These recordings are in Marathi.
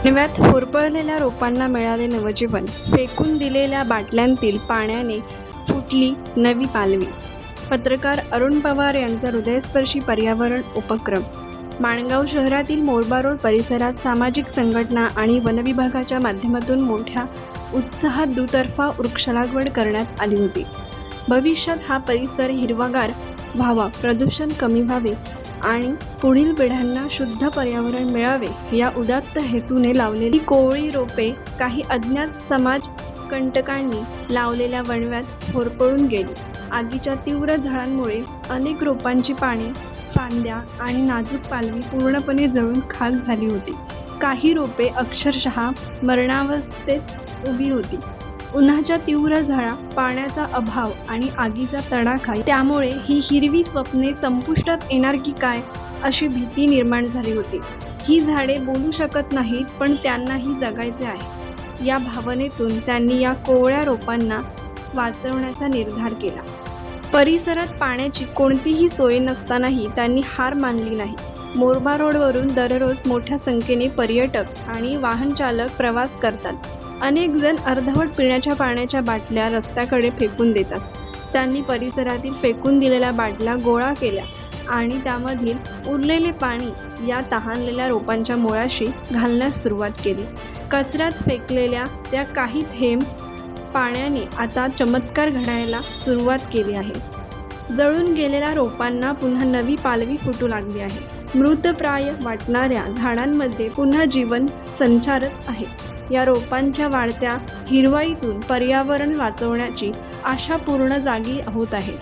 नव्यात होरपळलेल्या रोपांना मिळाले नवजीवन, फेकून दिलेल्या बाटल्यांतील पाण्याने फुटली नवी पालवी. पत्रकार अरुण पवार यांचा हृदयस्पर्शी पर्यावरण उपक्रम. माणगाव शहरातील मोरबा रोड परिसरात सामाजिक संघटना आणि वनविभागाच्या माध्यमातून मोठ्या उत्साहात दुतर्फा वृक्षलागवड करण्यात आली होती. भविष्यात हा परिसर हिरवागार व्हावा, प्रदूषण कमी व्हावे आणि पुढील पिढ्यांना शुद्ध पर्यावरण मिळावे या उदात्त हेतूने लावलेली कोवळी रोपे काही अज्ञात समाज कंटकांनी लावलेल्या वणव्यात होरपळून गेली. आगीच्या तीव्र झळांमुळे अनेक रोपांची पाने, फांद्या आणि नाजूक पालवी पूर्णपणे जळून खाक झाली होती. काही रोपे अक्षरशः मरणावस्थेत उभी होती. उन्हाच्या तीव्र झळा, पाण्याचा अभाव आणि आगीचा तडाखा, त्यामुळे ही हिरवी स्वप्ने संपुष्टात येणार की काय अशी भीती निर्माण झाली होती. ही झाडे बोलू शकत नाहीत, पण त्यांनाही जगायचे आहे. या भावनेतून त्यांनी या कोवळ्या रोपांना वाचवण्याचा निर्धार केला. परिसरात पाण्याची कोणतीही सोय नसतानाही त्यांनी हार मानली नाही. मोरबा रोडवरून दररोज मोठ्या संख्येने पर्यटक आणि वाहनचालक प्रवास करतात. अनेक जण अर्धवट पिण्याच्या पाण्याच्या बाटल्या रस्त्याकडे फेकून देतात. त्यांनी परिसरातील फेकून दिलेल्या बाटल्या गोळा केल्या आणि त्यामधील उरलेले पाणी या तहानलेल्या रोपांच्या मुळाशी घालण्यास सुरुवात केली. कचऱ्यात फेकलेल्या त्या काही थेंब पाण्याने आता चमत्कार घडायला सुरुवात केली आहे. जळून गेलेल्या रोपांना पुन्हा नवी पालवी फुटू लागली आहे. मृतप्राय वाटणाऱ्या झाडांमध्ये पुन्हा जीवन संचारत आहे. या रोपांच्या वाढत्या हिरवाईतून पर्यावरण वाचवण्याची आशा पूर्ण जागी होत आहे.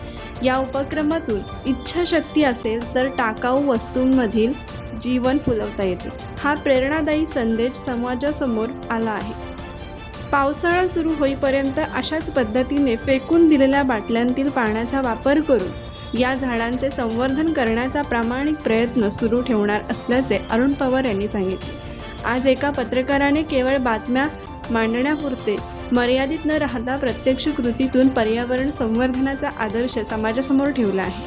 या उपक्रमातून इच्छाशक्ती असेल तर टाकाऊ वस्तूंमधील जीवन फुलवता येते. हा प्रेरणादायी संदेश समाजासमोर आला आहे. पावसाळा सुरू होईपर्यंत अशाच पद्धतीने फेकून दिलेल्या बाटल्यांतील पाण्याचा वापर करून या झाडांचे संवर्धन करण्याचा प्रामाणिक प्रयत्न सुरू ठेवणार असल्याचे अरुण पवार यांनी सांगितले. आज एका पत्रकाराने केवळ बातम्या मांडण्यापुरते मर्यादित न राहता प्रत्यक्ष कृतीतून पर्यावरण संवर्धनाचा आदर्श समाजासमोर ठेवला आहे.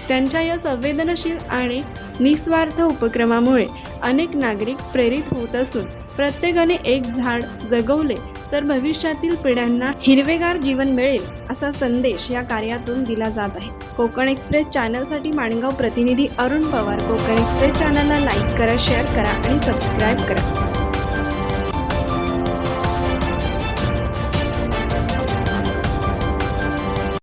त्यांच्या या संवेदनशील आणि निस्वार्थ उपक्रमामुळे अनेक नागरिक प्रेरित होत असून प्रत्येकाने एक झाड जगवले तर भविष्यातील पिढ्यांना हिरवेगार जीवन मिळेल असा संदेश या कार्यातून दिला जात आहे. कोकण एक्सप्रेस चॅनलसाठी माणगाव प्रतिनिधी अरुण पवार. कोकण एक्सप्रेस चॅनलला लाईक करा, शेअर करा आणि सबस्क्राईब करा.